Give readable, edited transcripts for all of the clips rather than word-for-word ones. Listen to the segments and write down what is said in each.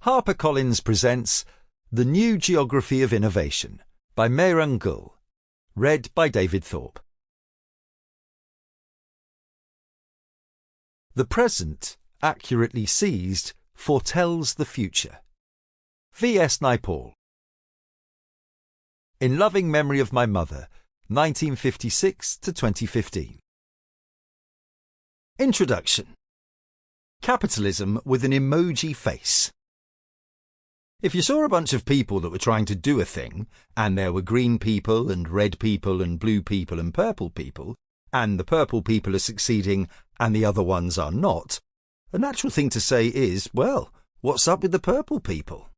HarperCollins presents The New Geography of Innovation by Mehran Gul, read by David Thorpe. The present, accurately seized, foretells the future. V.S. Naipaul. In loving memory of my mother, 1956 to 2015. Introduction. Capitalism with an emoji face. If you saw a bunch of people that were trying to do a thing, and there were green people and red people and blue people and purple people, and the purple people are succeeding and the other ones are not, a natural thing to say is, well, what's up with the purple people?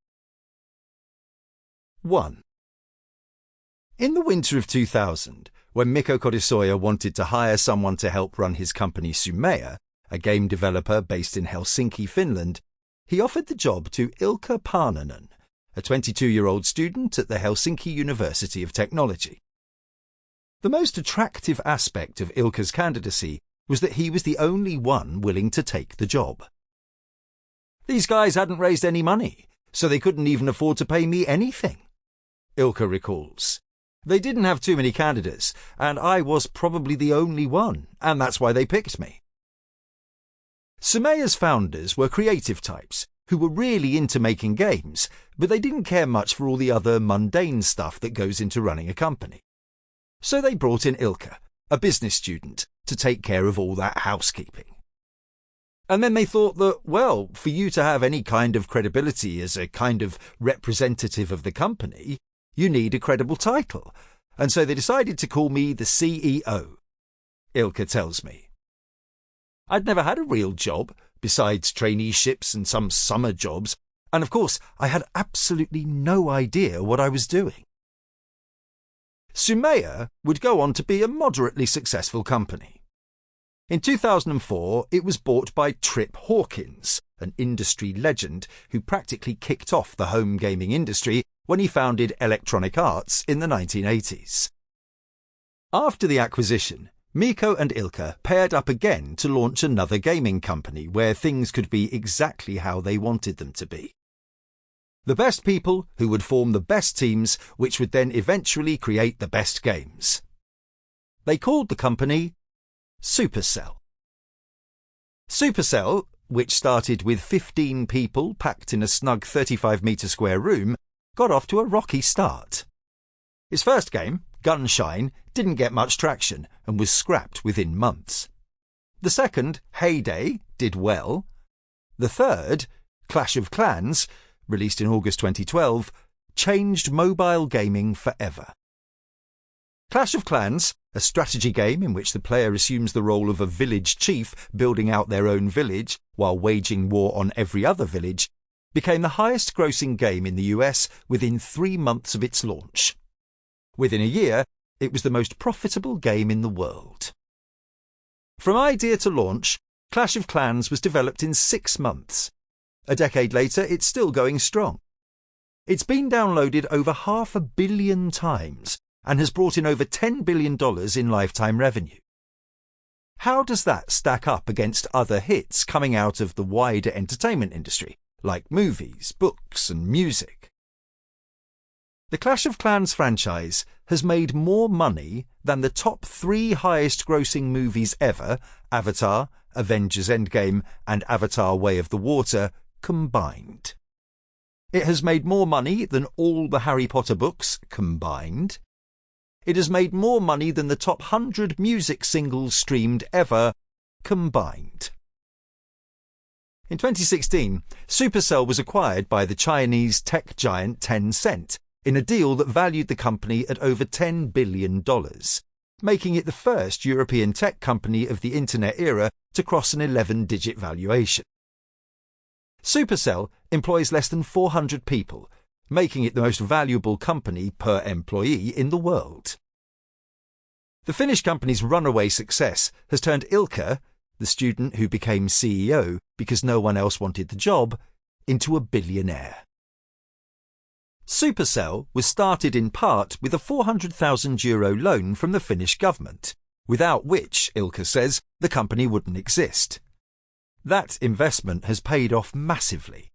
1. In the winter of 2000, when Mikko Kodisoja wanted to hire someone to help run his company Sumea, a game developer based in Helsinki, Finland, he offered the job to Ilkka Paananen, a 22-year-old student at the Helsinki University of Technology. The most attractive aspect of Ilkka's candidacy was that he was the only one willing to take the job. These guys hadn't raised any money, so they couldn't even afford to pay me anything, Ilkka recalls. They didn't have too many candidates, and I was probably the only one, and that's why they picked me. Sumea's founders were creative types who were really into making games, but they didn't care much for all the other mundane stuff that goes into running a company. So they brought in Ilkka, a business student, to take care of all that housekeeping. And then they thought that, well, for you to have any kind of credibility as a kind of representative of the company, you need a credible title, and so they decided to call me the CEO, Ilkka tells me. I'd never had a real job, besides traineeships and some summer jobs, and of course I had absolutely no idea what I was doing. Sumea would go on to be a moderately successful company. In 2004, it was bought by Trip Hawkins, an industry legend who practically kicked off the home gaming industry when he founded Electronic Arts in the 1980s. After the acquisition, Mikko and Ilkka paired up again to launch another gaming company where things could be exactly how they wanted them to be. The best people who would form the best teams, which would then eventually create the best games. They called the company Supercell. Supercell, which started with 15 people packed in a snug 35-metre square room, got off to a rocky start. Its first game, Gunshine, didn't get much traction and was scrapped within months. The second, Heyday, did well. The third, Clash of Clans, released in August 2012, changed mobile gaming forever. Clash of Clans, a strategy game in which the player assumes the role of a village chief building out their own village while waging war on every other village, became the highest-grossing game in the US within 3 months of its launch. Within a year, it was the most profitable game in the world. From idea to launch, Clash of Clans was developed in 6 months. A decade later, it's still going strong. It's been downloaded over 500 million times and has brought in over $10 billion in lifetime revenue. How does that stack up against other hits coming out of the wider entertainment industry, like movies, books, and music? The Clash of Clans franchise has made more money than the top 3 highest-grossing movies ever, Avatar, Avengers Endgame, and Avatar Way of the Water, combined. It has made more money than all the Harry Potter books combined. It has made more money than the top 100 music singles streamed ever combined. In 2016, Supercell was acquired by the Chinese tech giant Tencent in a deal that valued the company at over $10 billion, making it the first European tech company of the internet era to cross an 11-digit valuation. Supercell employs less than 400 people, making it the most valuable company per employee in the world. The Finnish company's runaway success has turned Ilkka, the student who became CEO because no one else wanted the job, into a billionaire. Supercell was started in part with a €400,000 loan from the Finnish government, without which, Ilkka says, the company wouldn't exist. That investment has paid off massively.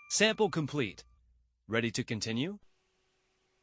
Sample complete. Ready to continue?